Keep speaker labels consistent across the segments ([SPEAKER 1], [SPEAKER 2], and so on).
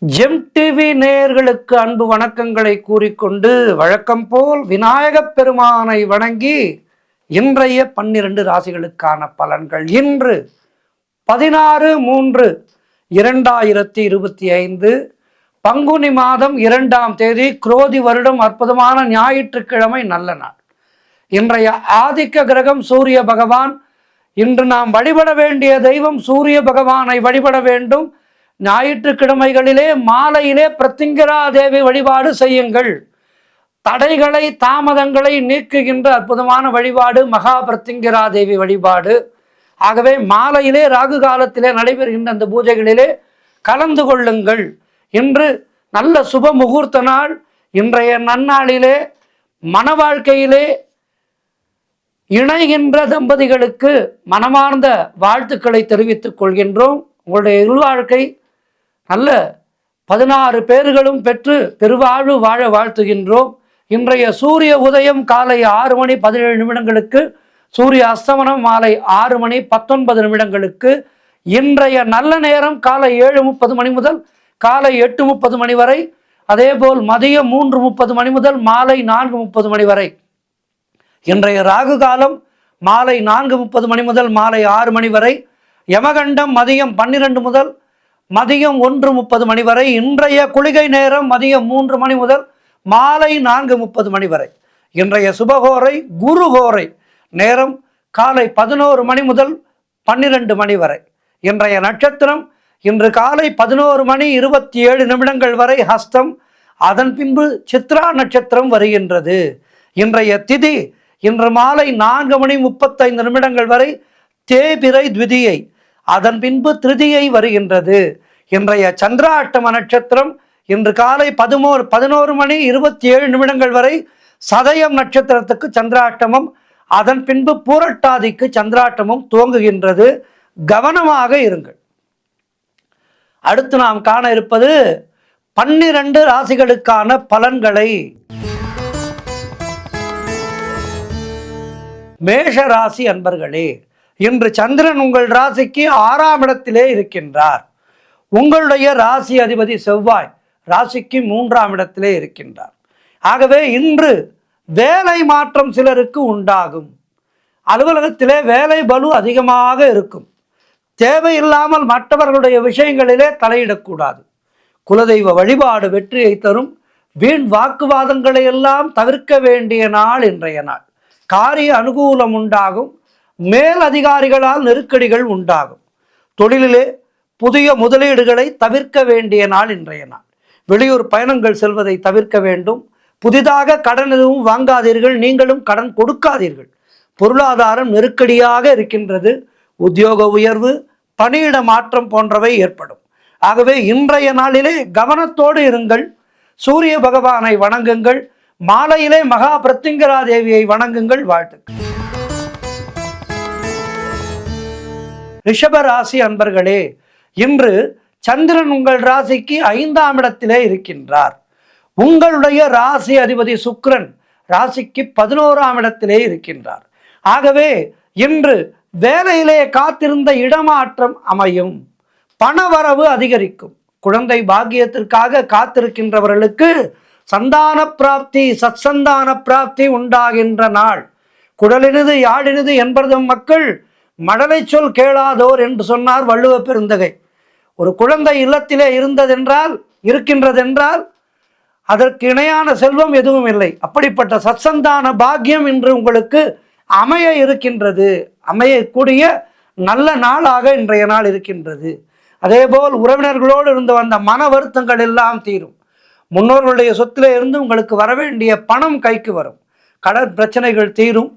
[SPEAKER 1] GeM TV நேயர்களுக்கு அன்பு வணக்கங்களை கூறிக்கொண்டு வழக்கம் போல் விநாயகப் பெருமானை வணங்கி இன்றைய 12 ராசிகளுக்கான பலன்கள். இன்று 16/3/2025 பங்குனி மாதம் 2ஆம் தேதி குரோதி வருடம் அற்புதமான ஞாயிற்றுக்கிழமை நல்ல நாள். இன்றைய ஆதிக்க கிரகம் சூரிய பகவான். இன்று நாம் வழிபட வேண்டிய தெய்வம் சூரிய பகவானை வழிபட வேண்டும். ஞாயிற்றுக்கிழமைகளிலே மாலையிலே பிரத்திங்கரா தேவி வழிபாடு செய்யுங்கள். தடைகளை தாமதங்களை நீக்குகின்ற அற்புதமான வழிபாடு மகா பிரத்திங்கரா தேவி வழிபாடு. ஆகவே மாலையிலே ராகு காலத்திலே நடைபெறுகின்ற அந்த பூஜைகளிலே கலந்து கொள்ளுங்கள். இன்று நல்ல சுப முகூர்த்த நாள். இன்றைய நன்னாளிலே மன வாழ்க்கையிலே இணைகின்ற தம்பதிகளுக்கு மனமார்ந்த வாழ்த்துக்களை தெரிவித்துக் கொள்கின்றோம். உங்களுடைய இல்வாழ்க்கை நல்ல 16 பேர்களும் பெற்று பெருவாழ்வு வாழ வாழ்த்துகின்றோம். இன்றைய சூரிய உதயம் காலை 6:17 சூரிய அஸ்தமனம் மாலை 6:19 இன்றைய நல்ல நேரம் காலை 7:30 முதல் காலை 8:30 வரை. அதேபோல் மதியம் 3:30 முதல் மாலை 4:30 வரை. இன்றைய ராகு காலம் மாலை 4:30 முதல் மாலை 6 வரை. யமகண்டம் மதியம் 12 முதல் மதியம் 1:30 வரை. இன்றைய குளிகை நேரம் மதியம் 3 முதல் மாலை 4:30 வரை. இன்றைய சுபகோரை குருகோரை நேரம் காலை 11 முதல் 12 வரை. இன்றைய நட்சத்திரம் இன்று காலை 11:27 வரை ஹஸ்தம். அதன் பின்பு சித்ரா நட்சத்திரம் வருகின்றது. இன்றைய திதி இன்று மாலை 4:35 வரை தேபிரை த்விதியை. அதன் பின்பு திருதியை வருகின்றது. இன்றைய சந்திராஷ்டம நட்சத்திரம் இன்று காலை 11:27 வரை சதயம் நட்சத்திரத்துக்கு சந்திராஷ்டமம். அதன் பின்பு பூரட்டாதிக்கு சந்திராஷ்டமம் துவங்குகின்றது. கவனமாக இருங்கள். அடுத்து நாம் காண இருப்பது 12 ராசிகளுக்கான பலன்களை. மேஷ ராசி அன்பர்களே, இன்று சந்திரன் உங்கள் ராசிக்கு 6ஆம் இடத்திலே இருக்கின்றார். உங்களுடைய ராசி அதிபதி செவ்வாய் ராசிக்கு 3ஆம் இடத்திலே இருக்கின்றார். ஆகவே இன்று வேலை மாற்றம் சிலருக்கு உண்டாகும். அலுவலகத்திலே வேலை பளு அதிகமாக இருக்கும். தேவையில்லாமல் மற்றவர்களுடைய விஷயங்களிலே தலையிடக்கூடாது. குலதெய்வ வழிபாடு வெற்றியை தரும். வீண் வாக்குவாதங்களை எல்லாம் தவிர்க்க வேண்டிய நாள் இன்றைய நாள். காரிய அனுகூலம் உண்டாகும். மேல் அதிகாரிகளால் நெருக்கடிகள் உண்டாகும். தொழிலிலே புதிய முதலீடுகளை தவிர்க்க வேண்டிய நாள் இன்றைய நாள். வெளியூர் பயணங்கள் செல்வதை தவிர்க்க வேண்டும். புதிதாக கடன் எதுவும் வாங்காதீர்கள். நீங்களும் கடன் கொடுக்காதீர்கள். பொருளாதாரம் நெருக்கடியாக இருக்கின்றது. உத்தியோக உயர்வு, பணியிட மாற்றம் போன்றவை ஏற்படும். ஆகவே இன்றைய நாளிலே கவனத்தோடு இருங்கள். சூரிய பகவானை வணங்குங்கள். மாலையிலே மகா பிரத்திங்கரா தேவியை வணங்குங்கள். வாழ்த்துக்கள். ரிஷப ராசி அன்பர்களே, இன்று சந்திரன் உங்கள் ராசிக்கு 5ஆம் இடத்திலே இருக்கின்றார். உங்களுடைய ராசி அதிபதி சுக்கிரன் ராசிக்கு 11ஆம் இடத்திலே இருக்கின்றார். ஆகவே இன்று வேலையிலே காத்திருந்த இடமாற்றம் அமையும். பணவரவு அதிகரிக்கும். குழந்தை பாக்கியத்திற்காக காத்திருக்கின்றவர்களுக்கு சந்தான பிராப்தி, சத்சந்தான பிராப்தி உண்டாகின்ற நாள். குடலினது யாழினது என்பது மக்கள் மடலை சொல் கேளாதோர் என்று சொன்னார் வள்ளுவ பெருந்தகை. ஒரு குழந்தை இல்லத்திலே இருக்கின்றதென்றால் அதற்கு இணையான செல்வம் எதுவும் இல்லை. அப்படிப்பட்ட சத்சந்தான பாக்கியம் இன்று உங்களுக்கு அமைய இருக்கின்றது. அமையக்கூடிய நல்ல நாளாக இன்றைய நாள் இருக்கின்றது. அதேபோல் உறவினர்களோடு இருந்து வந்த மன வருத்தங்கள் எல்லாம் தீரும். முன்னோர்களுடைய சொத்திலே இருந்து உங்களுக்கு வரவேண்டிய பணம் கைக்கு வரும். கடன் பிரச்சனைகள் தீரும்.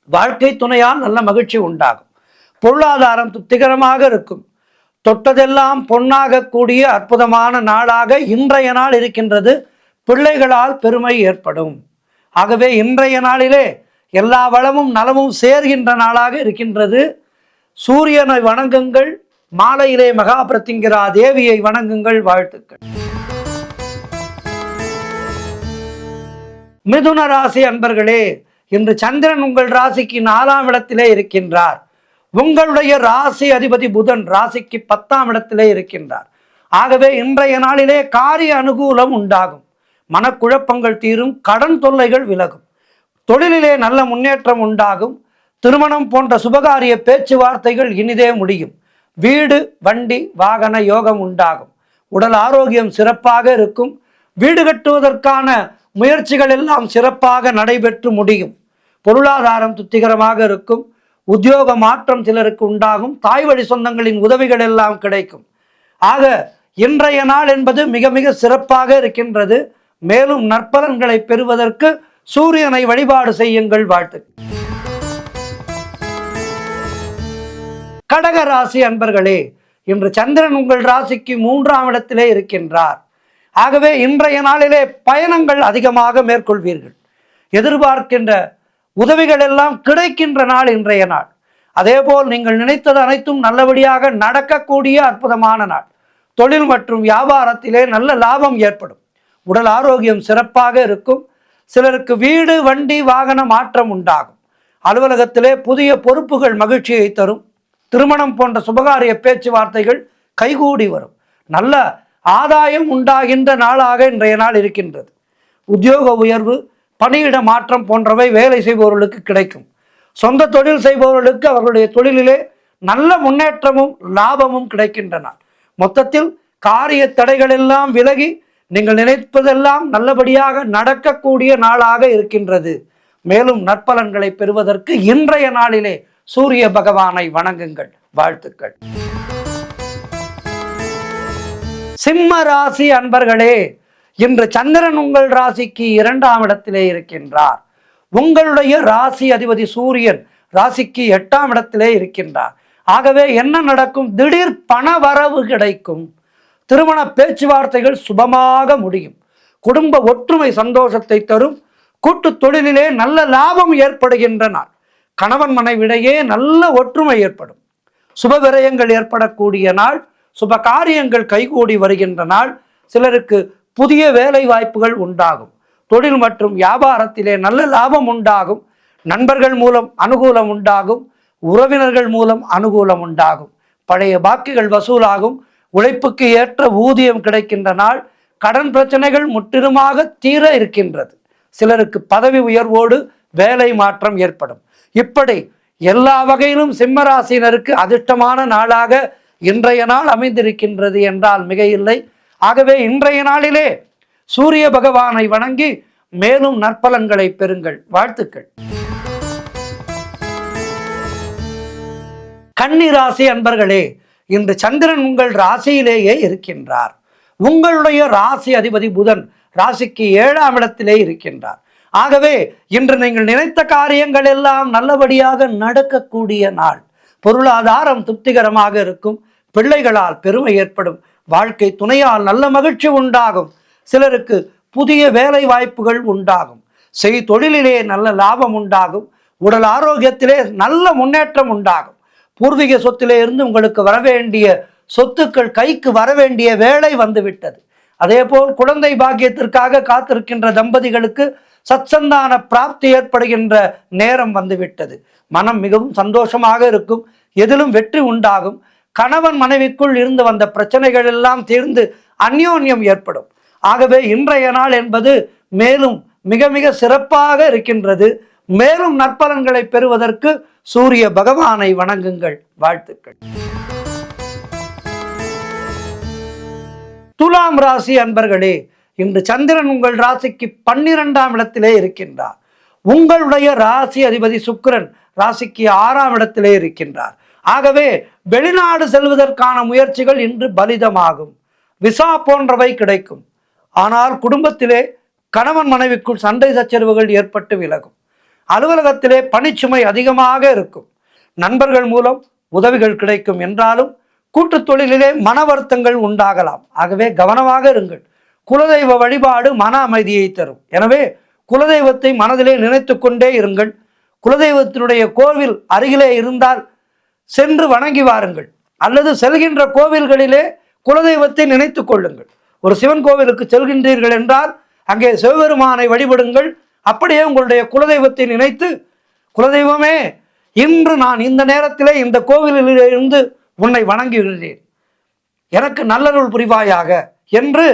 [SPEAKER 1] வாழ்க்கை துணையால் நல்ல மகிழ்ச்சி உண்டாகும். பொருளாதாரம் திருப்திகரமாக இருக்கும். தொட்டதெல்லாம் பொன்னாக கூடிய அற்புதமான நாளாக இன்றைய நாள் இருக்கின்றது. பிள்ளைகளால் பெருமை ஏற்படும். ஆகவே இன்றைய நாளிலே எல்லா வளமும் நலமும் சேர்கின்ற நாளாக இருக்கின்றது. சூரியனை வணங்குங்கள். மாலையிலே மகா பிரத்திங்கரா தேவியை வணங்குங்கள். வாழ்த்துக்கள். மிதுன ராசி அன்பர்களே, இன்று சந்திரன் உங்கள் ராசிக்கு 4ஆம் இடத்திலே இருக்கின்றார். உங்களுடைய ராசி அதிபதி புதன் ராசிக்கு 10ஆம் இடத்திலே இருக்கின்றார். ஆகவே இன்றைய நாளிலே காரிய அனுகூலம் உண்டாகும், மனக்குழப்பங்கள் தீரும், கடன் தொல்லைகள் விலகும், தொழிலிலே நல்ல முன்னேற்றம் உண்டாகும், திருமணம் போன்ற சுபகாரிய பேச்சுவார்த்தைகள் இனிதே முடியும், வீடு வண்டி வாகன யோகம் உண்டாகும், உடல் ஆரோக்கியம் சிறப்பாக இருக்கும், வீடு கட்டுவதற்கான முயற்சிகள் எல்லாம் சிறப்பாக நடைபெற்று முடியும், பொருளாதாரம் திருப்திகரமாக இருக்கும், உத்தியோக மாற்றம் சிலருக்கு உண்டாகும், தாய் வழி சொந்தங்களின் உதவிகள் எல்லாம் கிடைக்கும். ஆக இன்றைய நாள் என்பது மிக மிக சிறப்பாக இருக்கின்றது. மேலும் நற்பலன்களை பெறுவதற்கு சூரியனை வழிபாடு செய்யுங்கள். வாழ்த்து. கடக ராசி அன்பர்களே, இன்று சந்திரன் உங்கள் ராசிக்கு 3ஆம் இடத்திலே இருக்கின்றார். ஆகவே இன்றைய நாளிலே பயணங்கள் அதிகமாக மேற்கொள்வீர்கள். எதிர்பார்க்கின்ற உதவிகள் எல்லாம் கிடைக்கின்ற நாள் இன்றைய நாள். அதேபோல் நீங்கள் நினைத்தது அனைத்தும் நல்லபடியாக நடக்கக்கூடிய அற்புதமான நாள். தொழில் மற்றும் வியாபாரத்திலே நல்ல லாபம் ஏற்படும், உடல் ஆரோக்கியம் சிறப்பாக இருக்கும், சிலருக்கு வீடு வண்டி வாகன மாற்றம் உண்டாகும், அலுவலகத்திலே புதிய பொறுப்புகள் மகிழ்ச்சியை தரும், திருமணம் போன்ற சுபகாரிய பேச்சுவார்த்தைகள் கைகூடி வரும், நல்ல ஆதாயம் உண்டாகின்ற நாளாக இன்றைய நாள் இருக்கின்றது. உத்தியோக உயர்வு, பணியிட மாற்றம் போன்றவை வேலை செய்பவர்களுக்கு கிடைக்கும். சொந்த தொழில் செய்பவர்களுக்கு அவர்களுடைய தொழிலிலே நல்ல முன்னேற்றமும் லாபமும் கிடைக்கின்றன. மொத்தத்தில் காரிய தடைகள் எல்லாம் விலகி நீங்கள் நினைப்பதெல்லாம் நல்லபடியாக நடக்கக்கூடிய நாளாக இருக்கின்றது. மேலும் நற்பலன்களை பெறுவதற்கு இன்றைய நாளிலே சூரிய பகவானை வணங்குங்கள். வாழ்த்துக்கள். சிம்ம ராசி அன்பர்களே, இன்று சந்திரன் உங்கள் ராசிக்கு 2ஆம் இடத்திலே இருக்கின்றார். உங்களுடைய ராசி அதிபதி சூரியன் ராசிக்கு 8ஆம் இடத்திலே இருக்கின்றார். ஆகவே என்ன நடக்கும்? திடீர் பண வரவு கிடைக்கும், திருமண பேச்சுவார்த்தைகள் சுபமாக முடியும், குடும்ப ஒற்றுமை சந்தோஷத்தை தரும், கூட்டு தொழிலிலே நல்ல லாபம் ஏற்படுகின்ற நாள், கணவன் மனைவிடையே நல்ல ஒற்றுமை ஏற்படும், சுப விரயங்கள் ஏற்படக்கூடிய நாள், சுப காரியங்கள் கைகூடி வருகின்ற நாள், சிலருக்கு புதிய வேலை வாய்ப்புகள் உண்டாகும், தொழில் மற்றும் வியாபாரத்திலே நல்ல லாபம் உண்டாகும், நண்பர்கள் மூலம் அனுகூலம் உண்டாகும், உறவினர்கள் மூலம் அனுகூலம் உண்டாகும், பழைய பாக்கிகள் வசூலாகும், உழைப்புக்கு ஏற்ற ஊதியம் கிடைக்கின்ற நாள், கடன் பிரச்சனைகள் முற்றிலுமாக தீர இருக்கின்றது, சிலருக்கு பதவி உயர்வோடு வேலை மாற்றம் ஏற்படும். இப்படி எல்லா வகையிலும் சிம்மராசினருக்கு அதிர்ஷ்டமான நாளாக இன்றைய நாள் அமைந்திருக்கின்றது என்றால் மிக இல்லை. ஆகவே இன்றைய நாளிலே சூரிய பகவானை வணங்கி மேலும் நற்பலன்களை பெறுங்கள். வாழ்த்துக்கள். கன்னி ராசி அன்பர்களே, இன்று சந்திரன் உங்கள் ராசியிலேயே இருக்கின்றார். உங்களுடைய ராசி அதிபதி புதன் ராசிக்கு 7ஆம் இடத்திலே இருக்கின்றார். ஆகவே இன்று நீங்கள் நினைத்த காரியங்கள் எல்லாம் நல்லபடியாக நடக்கக்கூடிய நாள், பொருளாதாரம் திருப்திகரமாக இருக்கும், பிள்ளைகளால் பெருமை ஏற்படும், வாழ்க்கை துணையால் நல்ல மகிழ்ச்சி உண்டாகும், சிலருக்கு புதிய வேலை வாய்ப்புகள் உண்டாகும், தொழிலிலே நல்ல லாபம் உண்டாகும், உடல் ஆரோக்கியத்திலே நல்ல முன்னேற்றம் உண்டாகும், பூர்வீக சொத்திலே இருந்து உங்களுக்கு வரவேண்டிய சொத்துக்கள் கைக்கு வரவேண்டிய வேலை வந்துவிட்டது. அதேபோல் குழந்தை பாக்கியத்திற்காக காத்திருக்கின்ற தம்பதிகளுக்கு சத்சந்தான பிராப்தி ஏற்படுகின்ற நேரம் வந்துவிட்டது. மனம் மிகவும் சந்தோஷமாக இருக்கும், எதிலும் வெற்றி உண்டாகும், கணவன் மனைவிக்குள் இருந்து வந்த பிரச்சனைகள் எல்லாம் தீர்ந்து அந்யோன்யம் ஏற்படும். ஆகவே இன்றைய நாள் என்பது மேலும் மிக மிக சிறப்பாக இருக்கின்றது. மேலும் நற்பலன்களை பெறுவதற்கு சூரிய பகவானை வணங்குங்கள். வாழ்த்துக்கள். துலாம் ராசி அன்பர்களே, இன்று சந்திரன் உங்கள் ராசிக்கு 12ஆம் இடத்திலே இருக்கின்றார். உங்களுடைய ராசி அதிபதி சுக்கிரன் ராசிக்கு 6ஆம் இடத்திலே இருக்கின்றார். ஆகவே வெளிநாடு செல்வதற்கான முயற்சிகள் இன்று பலிதமாகும், விசா போன்றவை கிடைக்கும். ஆனால் குடும்பத்திலே கணவன் மனைவிக்குள் சண்டை சச்சரவுகள் ஏற்பட்டு விலகும், அலுவலகத்திலே பணிச்சுமை அதிகமாக இருக்கும், நண்பர்கள் மூலம் உதவிகள் கிடைக்கும் என்றாலும் கூட்டு தொழிலிலே மன வருத்தங்கள் உண்டாகலாம். ஆகவே கவனமாக இருங்கள். குலதெய்வ வழிபாடு மன அமைதியை தரும். எனவே குலதெய்வத்தை மனதிலே நினைத்து கொண்டே இருங்கள். குலதெய்வத்தினுடைய கோவில் அருகிலே இருந்தால் சென்று வணங்கி வாருங்கள், அல்லது செல்கின்ற கோவில்களிலே குலதெய்வத்தை நினைத்து கொள்ளுங்கள். ஒரு சிவன் கோவிலுக்கு செல்கின்றீர்கள் என்றால் அங்கே சிவபெருமானை வழிபடுங்கள். அப்படியே உங்களுடைய குலதெய்வத்தை நினைத்து, குலதெய்வமே, இன்று நான் இந்த நேரத்திலே இந்த கோவிலில் இருந்து உன்னை வணங்குகிறேன், எனக்கு நல்லருள் புரிவாயாக என்று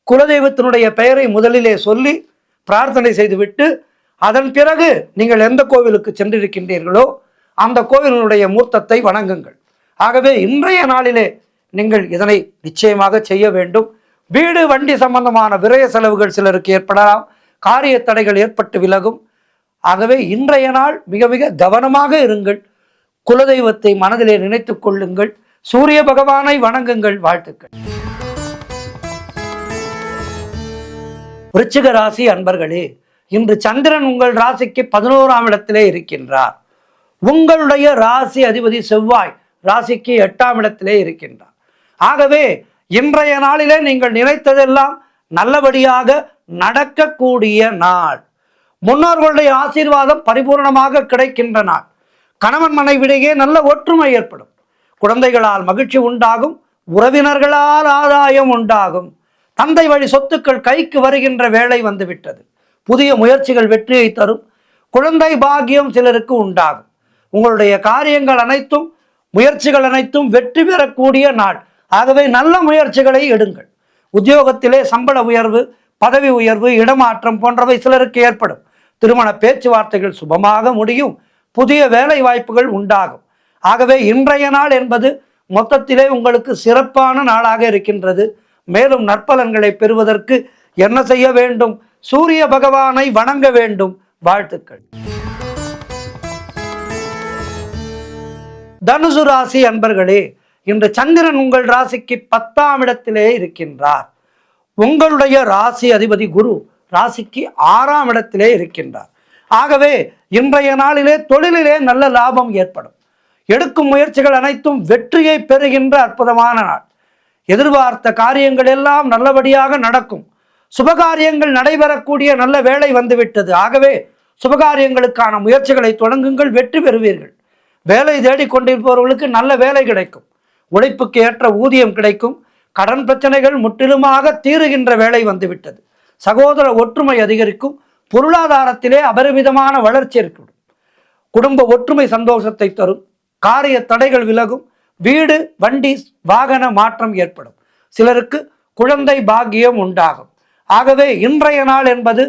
[SPEAKER 1] குலதெய்வத்தினுடைய பெயரை முதலிலே சொல்லி பிரார்த்தனை செய்துவிட்டு அதன் பிறகு நீங்கள் எந்த கோவிலுக்கு சென்றிருக்கின்றீர்களோ அந்த கோவிலினுடைய மூர்த்தத்தை வணங்குங்கள். ஆகவே இன்றைய நாளிலே நீங்கள் இதனை நிச்சயமாக செய்ய வேண்டும். வீடு வண்டி சம்பந்தமான விரய செலவுகள் சிலருக்கு ஏற்படலாம், காரிய தடைகள் ஏற்பட்டு விலகும். ஆகவே இன்றைய நாள் மிக மிக கவனமாக இருங்கள். குலதெய்வத்தை மனதிலே நினைத்துக் கொள்ளுங்கள். சூரிய பகவானை வணங்குங்கள். வாழ்த்துக்கள். விருச்சிக ராசி அன்பர்களே, இன்று சந்திரன் உங்கள் ராசிக்கு 11ஆம் இடத்திலே இருக்கின்றார். உங்களுடைய ராசி அதிபதி செவ்வாய் ராசிக்கு 8ஆம் இடத்திலே இருக்கின்றார். ஆகவே இன்றைய நாளிலே நீங்கள் நினைத்ததெல்லாம் நல்லபடியாக நடக்கக்கூடிய நாள். முன்னோர்களுடைய ஆசீர்வாதம் பரிபூர்ணமாக கிடைக்கின்ற நாள். கணவன் மனைவிடையே நல்ல ஒற்றுமை ஏற்படும். குழந்தைகளால் மகிழ்ச்சி உண்டாகும். உறவினர்களால் ஆதாயம் உண்டாகும். தந்தை வழி சொத்துக்கள் கைக்கு வருகின்ற வேளை வந்துவிட்டது. புதிய முயற்சிகள் வெற்றியை தரும். குழந்தை பாக்கியம் சிலருக்கு உண்டாகும். உங்களுடைய காரியங்கள் அனைத்தும் முயற்சிகள் அனைத்தும் வெற்றி பெறக்கூடிய நாள். ஆகவே நல்ல முயற்சிகளை எடுங்கள். உத்தியோகத்திலே சம்பள உயர்வு, பதவி உயர்வு, இடமாற்றம் போன்றவை சிலருக்கு ஏற்படும். திருமண பேச்சுவார்த்தைகள் சுபமாக முடியும். புதிய வேலை வாய்ப்புகள் உண்டாகும். ஆகவே இன்றைய நாள் என்பது மொத்தத்திலே உங்களுக்கு சிறப்பான நாளாக இருக்கின்றது. மேலும் நற்பலன்களை பெறுவதற்கு என்ன செய்ய வேண்டும்? சூரிய பகவானை வணங்க வேண்டும். வாழ்த்துக்கள். தனுசு ராசி அன்பர்களே, இன்று சந்திரன் உங்கள் ராசிக்கு 10ஆம் இடத்திலே இருக்கின்றார். உங்களுடைய ராசி அதிபதி குரு ராசிக்கு 6ஆம் இடத்திலே இருக்கின்றார். ஆகவே இன்றைய நாளிலே தொழிலிலே நல்ல லாபம் ஏற்படும். எடுக்கும் முயற்சிகள் அனைத்தும் வெற்றியை பெறுகின்ற அற்புதமான நாள். எதிர்பார்த்த காரியங்கள் எல்லாம் நல்லபடியாக நடக்கும். சுபகாரியங்கள் நடைபெறக்கூடிய நல்ல வேளை வந்துவிட்டது. ஆகவே சுபகாரியங்களுக்கான முயற்சிகளை தொடங்குங்கள், வெற்றி பெறுவீர்கள். வேலை தேடிக்கொண்டிருப்பவர்களுக்கு நல்ல வேலை கிடைக்கும். உழைப்புக்கு ஏற்ற ஊதியம் கிடைக்கும். கடன் பிரச்சனைகள் முற்றிலுமாக தீருகின்ற வேலை வந்துவிட்டது. சகோதர ஒற்றுமை அதிகரிக்கும். பொருளாதாரத்திலே அபரிமிதமான வளர்ச்சி இருக்கும். குடும்ப ஒற்றுமை சந்தோஷத்தை தரும். காரிய தடைகள் விலகும். வீடு வண்டி வாகன மாற்றம் ஏற்படும். சிலருக்கு குழந்தை பாக்கியம் உண்டாகும். ஆகவே இன்றைய நாள் என்பது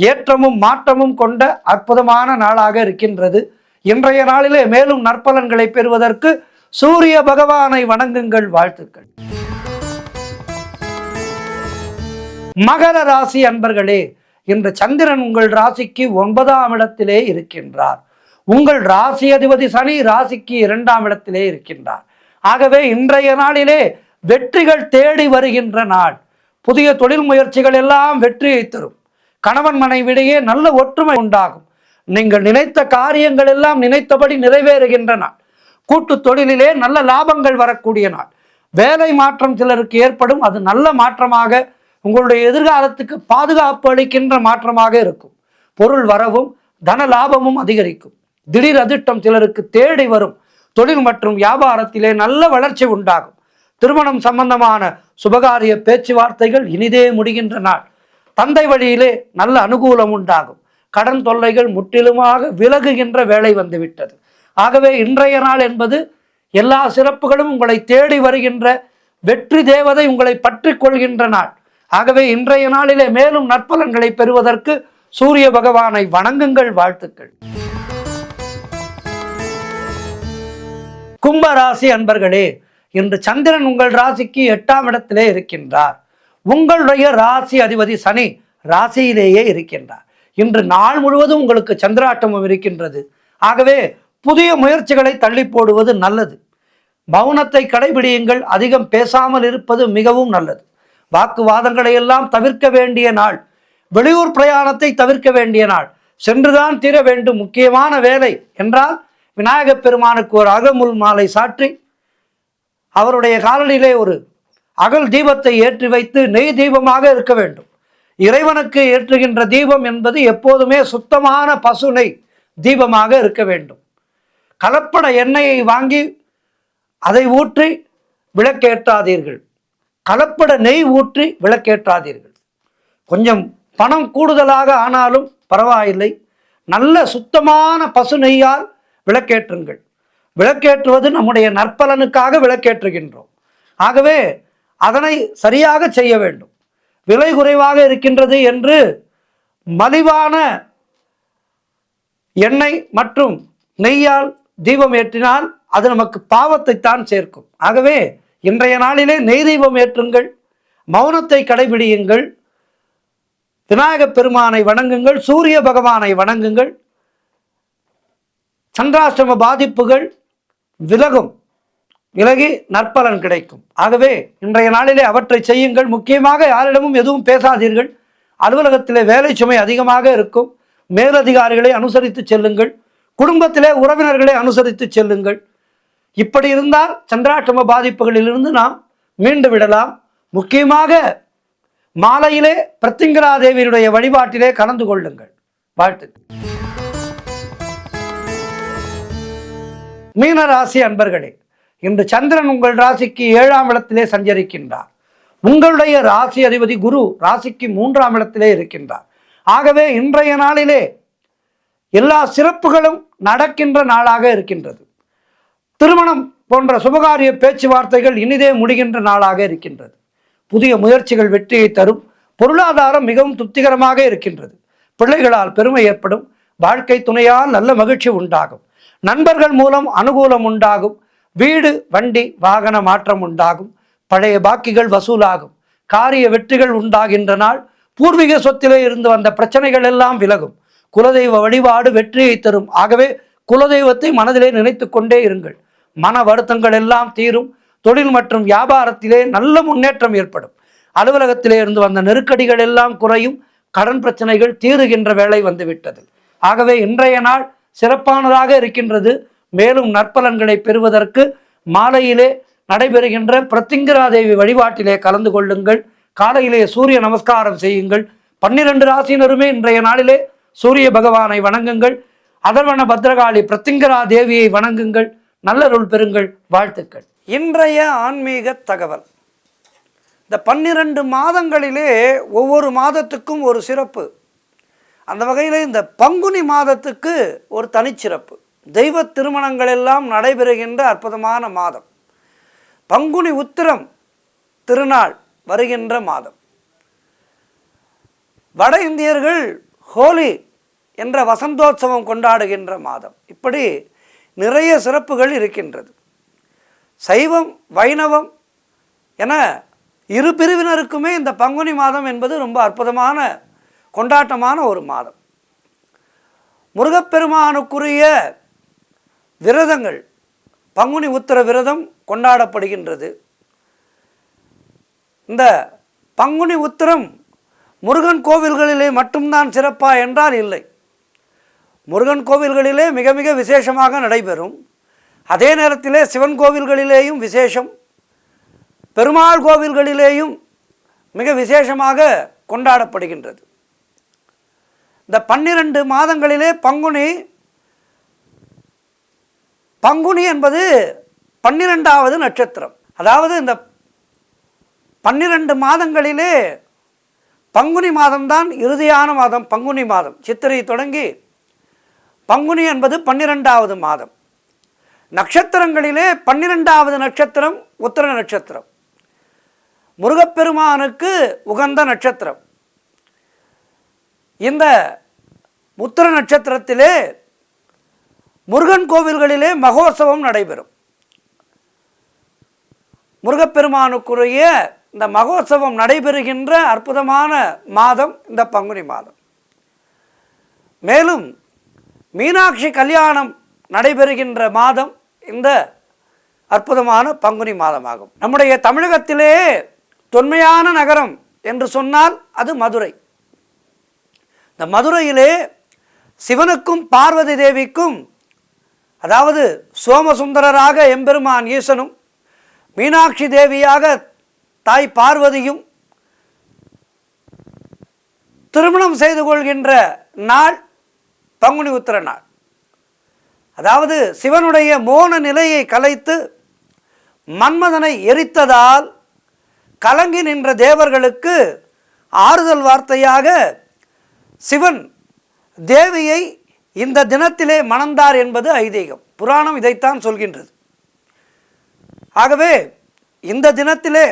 [SPEAKER 1] ஏற்றமும் மாற்றமும் கொண்ட அற்புதமான நாளாக இருக்கின்றது. இன்றைய நாளிலே மேலும் நற்பலன்களை பெறுவதற்கு சூரிய பகவானை வணங்குங்கள். வாழ்த்துக்கள். மகர ராசி அன்பர்களே, இன்று சந்திரன் உங்கள் ராசிக்கு 9ஆம் இடத்திலே இருக்கின்றார். உங்கள் ராசி அதிபதி சனி ராசிக்கு 2ஆம் இடத்திலே இருக்கின்றார். ஆகவே இன்றைய நாளிலே வெற்றிகள் தேடி வருகின்ற நாள். புதிய தொழில் முயற்சிகள் எல்லாம் வெற்றியை தரும். கணவன் மனைவிடையே நல்ல ஒற்றுமை உண்டாகும். நீங்கள் நினைத்த காரியங்கள் எல்லாம் நினைத்தபடி நிறைவேறுகின்ற நாள். கூட்டு தொழிலிலே நல்ல லாபங்கள் வரக்கூடிய நாள். வேலை மாற்றம் சிலருக்கு ஏற்படும். அது நல்ல மாற்றமாக உங்களுடைய எதிர்காலத்துக்கு பாதுகாப்பு அளிக்கின்ற மாற்றமாக இருக்கும். பொருள் வரவும் தன லாபமும் அதிகரிக்கும். திடீர் அதிர்ஷ்டம் சிலருக்கு தேடி வரும். தொழில் மற்றும் வியாபாரத்திலே நல்ல வளர்ச்சி உண்டாகும். திருமணம் சம்பந்தமான சுபகாரிய பேச்சுவார்த்தைகள் இனிதே முடிகின்ற நாள். தந்தை வழியிலே நல்ல அனுகூலம் உண்டாகும். கடன் தொல்லைகள் முற்றிலுமாக விலகுகின்ற வேளை வந்துவிட்டது. ஆகவே இன்றைய நாள் என்பது எல்லா சிறப்புகளும் உங்களை தேடி வருகின்ற வெற்றி தேவதை உங்களை பற்றி கொள்கின்ற நாள். ஆகவே இன்றைய நாளிலே மேலும் நற்பலன்களை பெறுவதற்கு சூரிய பகவானை வணங்குங்கள். வாழ்த்துக்கள். கும்பராசி அன்பர்களே, இன்று சந்திரன் உங்கள் ராசிக்கு 8ஆம் இடத்திலே இருக்கின்றார். உங்களுடைய ராசி அதிபதி சனி ராசியிலேயே இருக்கின்றார். இன்று நாள் முழுவதும் உங்களுக்கு சந்திராட்டமும் இருக்கின்றது. ஆகவே புதிய முயற்சிகளை தள்ளி போடுவது நல்லது. மௌனத்தை கடைபிடியுங்கள். அதிகம் பேசாமல் இருப்பது மிகவும் நல்லது. வாக்குவாதங்களை எல்லாம் தவிர்க்க வேண்டிய நாள். வெளியூர் பிரயாணத்தை தவிர்க்க வேண்டிய நாள். சென்றுதான் தீர வேண்டும். முக்கியமான வேலை என்றால் விநாயகப் பெருமானுக்கு ஒரு அகமுல் மாலை சாற்றி அவருடைய காலனிலே ஒரு அகல் தீபத்தை ஏற்றி வைத்து நெய் தீபமாக இருக்க வேண்டும். இறைவனுக்கு ஏற்றுகின்ற தீபம் என்பது எப்போதுமே சுத்தமான பசு நெய் தீபமாக இருக்க வேண்டும். கலப்பட எண்ணெயை வாங்கி அதை ஊற்றி விளக்கேற்றாதீர்கள். கலப்பட நெய் ஊற்றி விளக்கேற்றாதீர்கள். கொஞ்சம் பணம் கூடுதலாக ஆனாலும் பரவாயில்லை. நல்ல சுத்தமான பசு நெய்யால் விளக்கேற்றுங்கள். விளக்கேற்றுவது நம்முடைய நற்பலனுக்காக விளக்கேற்றுகின்றோம். ஆகவே அதனை சரியாக செய்ய வேண்டும். விலை குறைவாக இருக்கின்றது என்று மலிவான எண்ணெய் மற்றும் நெய்யால் தீபம் ஏற்றினால் அது நமக்கு பாவத்தை தான் சேர்க்கும். ஆகவே இன்றைய நாளிலே நெய் தீபம் ஏற்றுங்கள், மௌனத்தை கடைபிடியுங்கள், விநாயகப் பெருமானை வணங்குங்கள், சூரிய பகவானை வணங்குங்கள். சந்திராஷ்டம பாதிப்புகள் விலகி நற்பலன் கிடைக்கும். ஆகவே இன்றைய நாளிலே அவற்றை செய்யுங்கள். முக்கியமாக யாரிடமும் எதுவும் பேசாதீர்கள். அலுவலகத்திலே வேலை சுமை அதிகமாக இருக்கும். மேலதிகாரிகளை அனுசரித்து செல்லுங்கள். குடும்பத்திலே உறவினர்களை அனுசரித்து செல்லுங்கள். இப்படி இருந்தால் சந்திராஷ்டம பாதிப்புகளிலிருந்து நாம் மீண்டு விடலாம். முக்கியமாக மாலையிலே பிரத்திங்கரா தேவியுடைய வழிபாட்டிலே கலந்து கொள்ளுங்கள். வாழ்த்துக்கள். மீன ராசி அன்பர்களே, இன்று சந்திரன் உங்கள் ராசிக்கு 7ஆம் இடத்திலே சஞ்சரிக்கின்றார். உங்களுடைய ராசி அதிபதி குரு ராசிக்கு 3ஆம் இடத்திலே இருக்கின்றார். ஆகவே இன்றைய நாளிலே எல்லா சிறப்புகளும் நடக்கின்ற நாளாக இருக்கின்றது. திருமணம் போன்ற சுபகாரிய பேச்சுவார்த்தைகள் இனிதே முடிகின்ற நாளாக இருக்கின்றது. புதிய முயற்சிகள் வெற்றியை தரும். பொருளாதாரம் மிகவும் திருப்திகரமாக இருக்கின்றது. பிள்ளைகளால் பெருமை ஏற்படும். வாழ்க்கை துணையால் நல்ல மகிழ்ச்சி உண்டாகும். நண்பர்கள் மூலம் அனுகூலம் உண்டாகும். வீடு வண்டி வாகன மாற்றம் உண்டாகும். பழைய பாக்கிகள் வசூலாகும். காரிய வெற்றிகள் உண்டாகின்ற நாள். பூர்வீக சொத்திலே இருந்து வந்த பிரச்சனைகள் எல்லாம் விலகும். குலதெய்வ வழிபாடு வெற்றியை தரும். ஆகவே குலதெய்வத்தை மனதிலே நினைத்து கொண்டே இருங்கள். மன வருத்தங்கள் எல்லாம் தீரும். தொழில் மற்றும் வியாபாரத்திலே நல்ல முன்னேற்றம் ஏற்படும். அலுவலகத்திலே இருந்து வந்த நெருக்கடிகள் எல்லாம் குறையும். கடன் பிரச்சனைகள் தீருகின்ற வேளை வந்துவிட்டது. ஆகவே இன்றைய நாள் சிறப்பானதாக இருக்கின்றது. மேலும் நற்பலன்களை பெறுவதற்கு மாலையிலே நடைபெறுகின்ற பிரத்திங்கரா தேவி வழிபாட்டிலே கலந்து கொள்ளுங்கள். காலையிலே சூரிய நமஸ்காரம் செய்யுங்கள். 12 ராசியினருமே இன்றைய நாளிலே சூரிய பகவானை வணங்குங்கள். அதர்வன பத்ரகாளி பிரத்திங்கரா தேவியை வணங்குங்கள். நல்லருள் பெறுங்கள். வாழ்த்துக்கள். இன்றைய ஆன்மீக தகவல். இந்த 12 மாதங்களிலே ஒவ்வொரு மாதத்துக்கும் ஒரு சிறப்பு. அந்த வகையில் இந்த பங்குனி மாதத்துக்கு ஒரு தனிச்சிறப்பு. தெய்வ திருமணங்கள் எல்லாம் நடைபெறுகின்ற அற்புதமான மாதம். பங்குனி உத்திரம் திருநாள் வருகின்ற மாதம். வட இந்தியர்கள் ஹோலி என்ற வசந்தோத்சவம் கொண்டாடுகின்ற மாதம். இப்படி நிறைய சிறப்புகள் இருக்கின்றது. சைவம் வைணவம் என இரு பிரிவினருக்குமே இந்த பங்குனி மாதம் என்பது ரொம்ப அற்புதமான கொண்டாட்டமான ஒரு மாதம். முருகப்பெருமானுக்குரிய விரதங்கள், பங்குனி உத்திர விரதம் கொண்டாடப்படுகின்றது. இந்த பங்குனி உத்திரம் முருகன் கோவில்களிலே மட்டும்தான் சிறப்பா என்றால் இல்லை. முருகன் கோவில்களிலே மிக மிக விசேஷமாக நடைபெறும். அதே நேரத்திலே சிவன் கோவில்களிலேயும் விசேஷம், பெருமாள் கோவில்களிலேயும் மிக விசேஷமாக கொண்டாடப்படுகின்றது. இந்த 12 மாதங்களிலே பங்குனி என்பது 12வது நட்சத்திரம். அதாவது இந்த 12 மாதங்களிலே பங்குனி மாதம்தான் இறுதியான மாதம். பங்குனி மாதம் சித்திரை தொடங்கி பங்குனி என்பது 12வது மாதம். நட்சத்திரங்களிலே 12வது நட்சத்திரம் உத்திர நட்சத்திரம். முருகப்பெருமானுக்கு உகந்த நட்சத்திரம். இந்த உத்திர நட்சத்திரத்திலே முருகன் கோவில்களிலே மகோத்சவம் நடைபெறும். முருகப்பெருமானுக்குரிய இந்த மகோத்சவம் நடைபெறுகின்ற அற்புதமான மாதம் இந்த பங்குனி மாதம். மேலும் மீனாட்சி கல்யாணம் நடைபெறுகின்ற மாதம் இந்த அற்புதமான பங்குனி மாதமாகும். நம்முடைய தமிழகத்திலே தொன்மையான நகரம் என்று சொன்னால் அது மதுரை. இந்த மதுரையிலே சிவனுக்கும் பார்வதி தேவிக்கும், அதாவது சோமசுந்தரராக எம்பெருமான் ஈசனும் மீனாட்சி தேவியாக தாய் பார்வதியும் திருமணம் செய்து கொள்கின்ற நாள் பங்குனி உத்திர நாள். அதாவது சிவனுடைய மோன நிலையை கலைத்து மன்மதனை எரித்ததால் கலங்கி நின்ற தேவர்களுக்கு ஆறுதல் வார்த்தையாக சிவன் தேவியை இந்த தினத்திலே மணந்தார் என்பது ஐதீகம். புராணம் இதைத்தான் சொல்கின்றது. ஆகவே இந்த தினத்திலே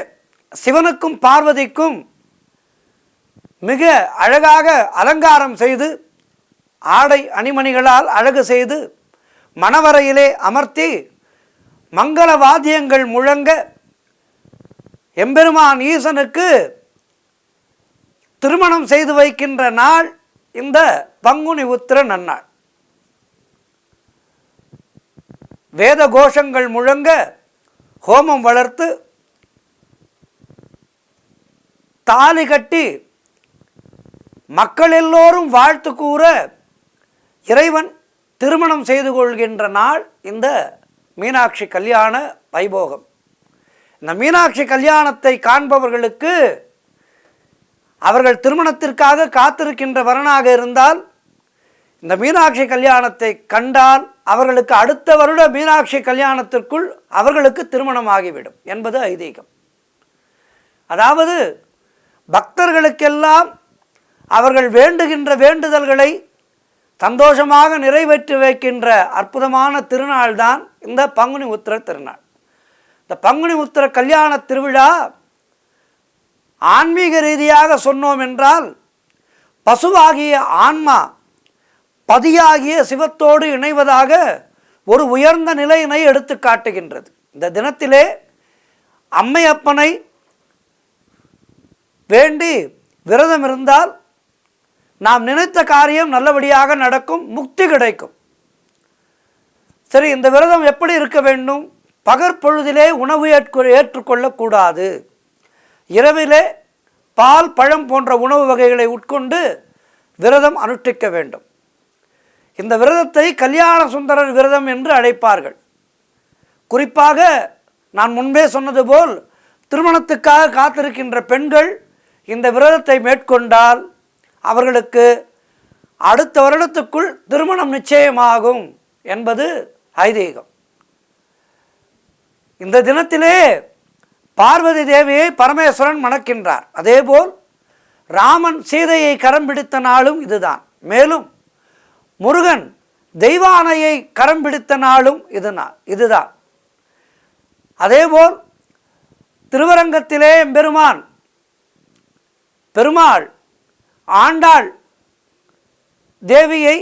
[SPEAKER 1] சிவனுக்கும் பார்வதிக்கும் மிக அழகாக அலங்காரம் செய்து ஆடை அணிமணிகளால் அழகு செய்து மணவரையிலே அமர்த்தி மங்கள வாத்தியங்கள் முழங்க எம்பெருமான் ஈசனுக்கு திருமணம் செய்து வைக்கின்ற நாள் இந்த பங்குனி உத்திர நன்னாள். வேத கோஷங்கள் முழங்க ஹோமம் வளர்த்து தாலி கட்டி மக்கள் எல்லோரும் வாழ்த்து கூற இறைவன் திருமணம் செய்து கொள்கின்ற நாள் இந்த மீனாட்சி கல்யாண வைபோகம். இந்த மீனாட்சி கல்யாணத்தை காண்பவர்களுக்கு அவர்கள் திருமணத்திற்காக காத்திருக்கின்ற வரனாக இருந்தால் இந்த மீனாட்சி கல்யாணத்தை கண்டால் அவர்களுக்கு அடுத்த வருட மீனாட்சி கல்யாணத்திற்குள் அவர்களுக்கு திருமணமாகிவிடும் என்பது ஐதீகம். அதாவது பக்தர்களுக்கெல்லாம் அவர்கள் வேண்டுகின்ற வேண்டுதல்களை சந்தோஷமாக நிறைவேற்றி வைக்கின்ற அற்புதமான திருநாள் தான் இந்த பங்குனி உத்திர திருநாள். இந்த பங்குனி உத்திர கல்யாண திருவிழா ஆன்மீக ரீதியாக சொன்னோம் என்றால் பசுவாகிய ஆன்மா பதியாகிய சிவத்தோடு இணைவதாக ஒரு உயர்ந்த நிலையினை எடுத்து காட்டுகின்றது. இந்த தினத்திலே அம்மையப்பனை வேண்டி விரதம் இருந்தால் நாம் நினைத்த காரியம் நல்லபடியாக நடக்கும், முக்தி கிடைக்கும். சரி, இந்த விரதம் எப்படி இருக்க வேண்டும்? பகற்பொழுதிலே உணவு ஏற்றுக்கொள்ளக்கூடாது. இரவிலே பால் பழம் போன்ற உணவு வகைகளை உட்கொண்டு விரதம் அனுஷ்டிக்க வேண்டும். இந்த விரதத்தை கல்யாண சுந்தரர் விரதம் என்று அழைப்பார்கள். குறிப்பாக நான் முன்பே சொன்னது போல் திருமணத்துக்காக காத்திருக்கின்ற பெண்கள் இந்த விரதத்தை மேற்கொண்டால் அவர்களுக்கு அடுத்த வருடத்துக்குள் திருமணம் நிச்சயமாகும் என்பது ஐதீகம். இந்த தினத்திலே பார்வதி தேவியை பரமேஸ்வரன் மணக்கின்றார். அதேபோல் ராமன் சீதையை கரம் பிடித்த நாளும் இதுதான். மேலும் முருகன் தெய்வானையை கரம் பிடித்த நாளும் இதுதான். அதேபோல் திருவரங்கத்திலே பெருமாள் ஆண்டாள் தேவியை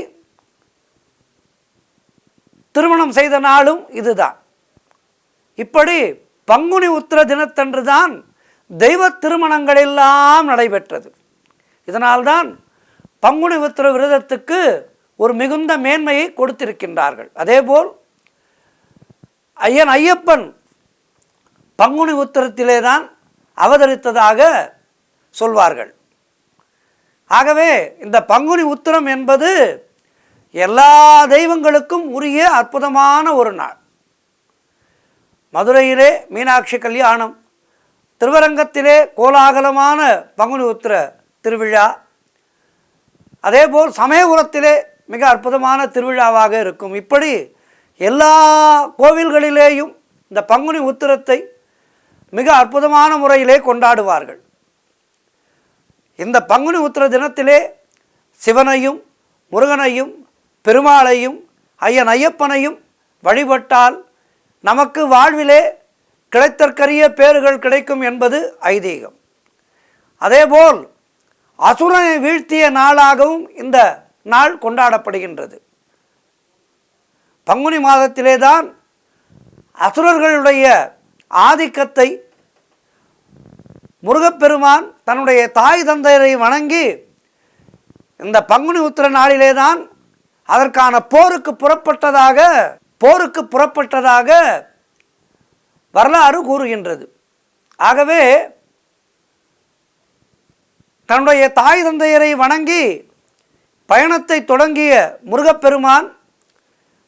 [SPEAKER 1] திருமணம் செய்த நாளும் இதுதான். இப்படி பங்குனி உத்திர தினத்தன்று தான் தெய்வ திருமணங்கள் எல்லாம் நடைபெற்றது. இதனால்தான் பங்குனி உத்திர விரதத்துக்கு ஒரு மிகுந்த மேன்மையை கொடுத்திருக்கின்றார்கள். அதேபோல் ஐயப்பன் பங்குனி உத்திரத்திலே தான் அவதரித்ததாக சொல்வார்கள். ஆகவே இந்த பங்குனி உத்திரம் என்பது எல்லா தெய்வங்களுக்கும் உரிய அற்புதமான ஒரு நாள். மதுரையிலே மீனாட்சி கல்யாணம், திருவரங்கத்திலே கோலாகலமான பங்குனி உத்திர திருவிழா, அதேபோல் சமயபுரத்திலே மிக அற்புதமான திருவிழாவாக இருக்கும். இப்படி எல்லா கோவில்களிலேயும் இந்த பங்குனி உத்திரத்தை மிக அற்புதமான முறையிலே கொண்டாடுவார்கள். இந்த பங்குனி உத்திர தினத்திலே சிவனையும் முருகனையும் பெருமாளையும் ஐயப்பனையும் வழிபட்டால் நமக்கு வாழ்விலே கிடைத்தற்கரிய பேறுகள் கிடைக்கும் என்பது ஐதீகம். அதேபோல் அசுரனை வீழ்த்திய நாளாகவும் இந்த நாள் கொண்டாடப்படுகின்றது. பங்குனி மாதத்திலே தான் அசுரர்களுடைய ஆதிக்கத்தை முருகப்பெருமான் தன்னுடைய தாய் தந்தையரை வணங்கி இந்த பங்குனி உத்திர நாளிலே தான் அதற்கான போருக்கு புறப்பட்டதாக வரலாறு கூறுகின்றது. ஆகவே தன்னுடைய தாய் தந்தையரை வணங்கி பயணத்தை தொடங்கிய முருகப்பெருமான்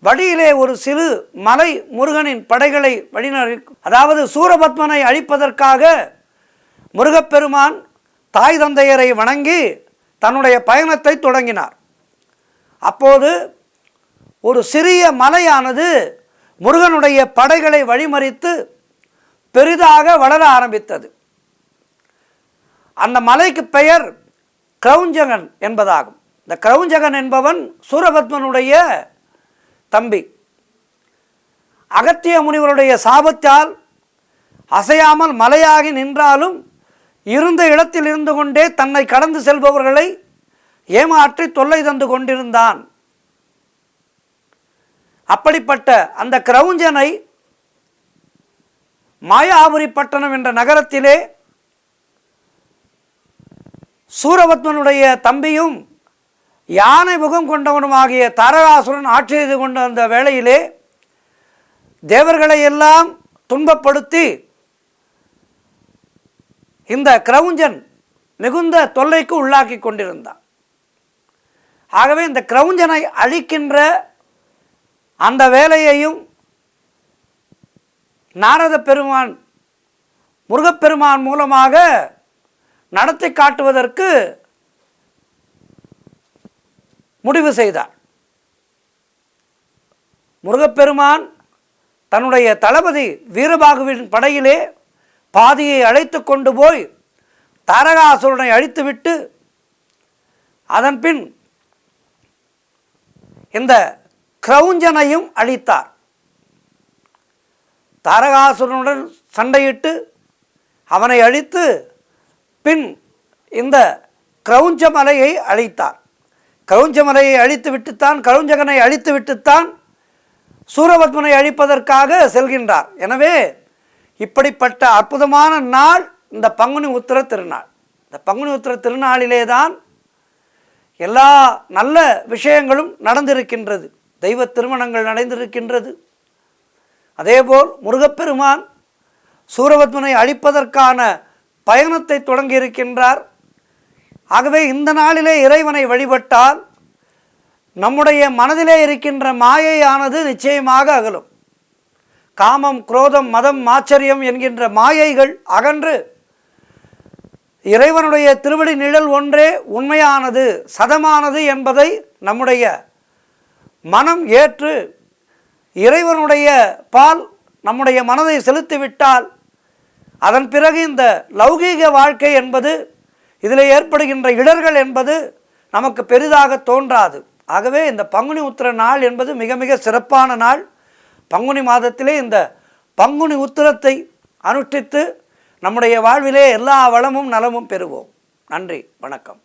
[SPEAKER 1] வழியிலே ஒரு சிறு மலை முருகனின் படைகளை அதாவது சூரபத்மனை அழிப்பதற்காக முருகப்பெருமான் தாய் தந்தையரை வணங்கி தன்னுடைய பயணத்தை தொடங்கினார். அப்போது ஒரு சிறிய மலையானது முருகனுடைய படைகளை வழிமறித்து பெரிதாக வளர ஆரம்பித்தது. அந்த மலைக்கு பெயர் கிரௌஞ்சகன் என்பதாகும். இந்த கிரௌஞ்சகன் என்பவன் சூரபத்மனுடைய தம்பி. அகத்திய முனிவருடைய சாபத்தால் அசையாமல் மலையாகி நின்றாலும் இருந்த இடத்தில் இருந்து கொண்டே தன்னை கடந்து செல்பவர்களை ஏமாற்றி தொல்லை தந்து கொண்டிருந்தான். அப்படிப்பட்ட அந்த கிரௌஞ்சனை மாயாபுரி பட்டணம் என்ற நகரத்திலே சூரபத்மனுடைய தம்பியும் யானை முகம் கொண்டவனுமாகிய தாரகாசுரன் ஆட்சி செய்து கொண்ட அந்த வேளையிலே தேவர்களை எல்லாம் துன்பப்படுத்தி இந்த கிரௌஞ்சன் மிகுந்த தொல்லைக்கு உள்ளாக்கி கொண்டிருந்தான். ஆகவே இந்த கிரௌஞ்சனை அழிக்கின்ற அந்த வேலையையும் நாரத பெருமான் முருகப்பெருமான் மூலமாக நடத்தி காட்டுவதற்கு முடிவு செய்தார். முருகப்பெருமான் தன்னுடைய தளபதி வீரபாகுவின் படையிலே பாதியை அழைத்து கொண்டு போய் தாரகாசுரனை அழித்துவிட்டு அதன்பின் இந்த கிரௌஞ்சனையும் அழித்தார். தாரகாசுரனுடன் சண்டையிட்டு அவனை அழித்து பின் இந்த கிரௌஞ்ச மலையை அழித்தார். கிரௌஞ்ச மலையை அழித்து விட்டுத்தான் கிரௌஞ்சகனை அழித்து விட்டுத்தான் சூரபத்மனை அழிப்பதற்காக செல்கின்றார். எனவே இப்படிப்பட்ட அற்புதமான நாள் இந்த பங்குனி உத்திர திருநாள். இந்த பங்குனி உத்திர திருநாளிலே தான் எல்லா நல்ல விஷயங்களும் நடந்திருக்கின்றது. தெய்வ திருமணங்கள் நடந்திருக்கின்றது. அதேபோல் முருகப்பெருமான் சூரபத்மனை அழிப்பதற்கான பயணத்தை தொடங்கியிருக்கின்றார். ஆகவே இந்த நாளிலே இறைவனை வழிபட்டால் நம்முடைய மனதிலே இருக்கின்ற மாயையானது நிச்சயமாக அகலும். காமம், குரோதம், மதம், மாச்சரியம் என்கின்ற மாயைகள் அகன்று இறைவனுடைய திருவடி நிழல் ஒன்றே உண்மையானது, சதமானது என்பதை நம்முடைய மனம் ஏற்று இறைவனுடைய பால் நம்முடைய மனதை செலுத்திவிட்டால் அதன் பிறகு இந்த லௌகீக வாழ்க்கை என்பது, இதில் ஏற்படுகின்ற இடர்கள் என்பது நமக்கு பெரிதாக தோன்றாது. ஆகவே இந்த பங்குனி உத்திர நாள் என்பது மிக மிக சிறப்பான நாள். பங்குனி மாதத்திலே இந்த பங்குனி உத்திரத்தை அனுஷ்டித்து நம்முடைய வாழ்விலே எல்லா வளமும் நலமும் பெறுவோம். நன்றி, வணக்கம்.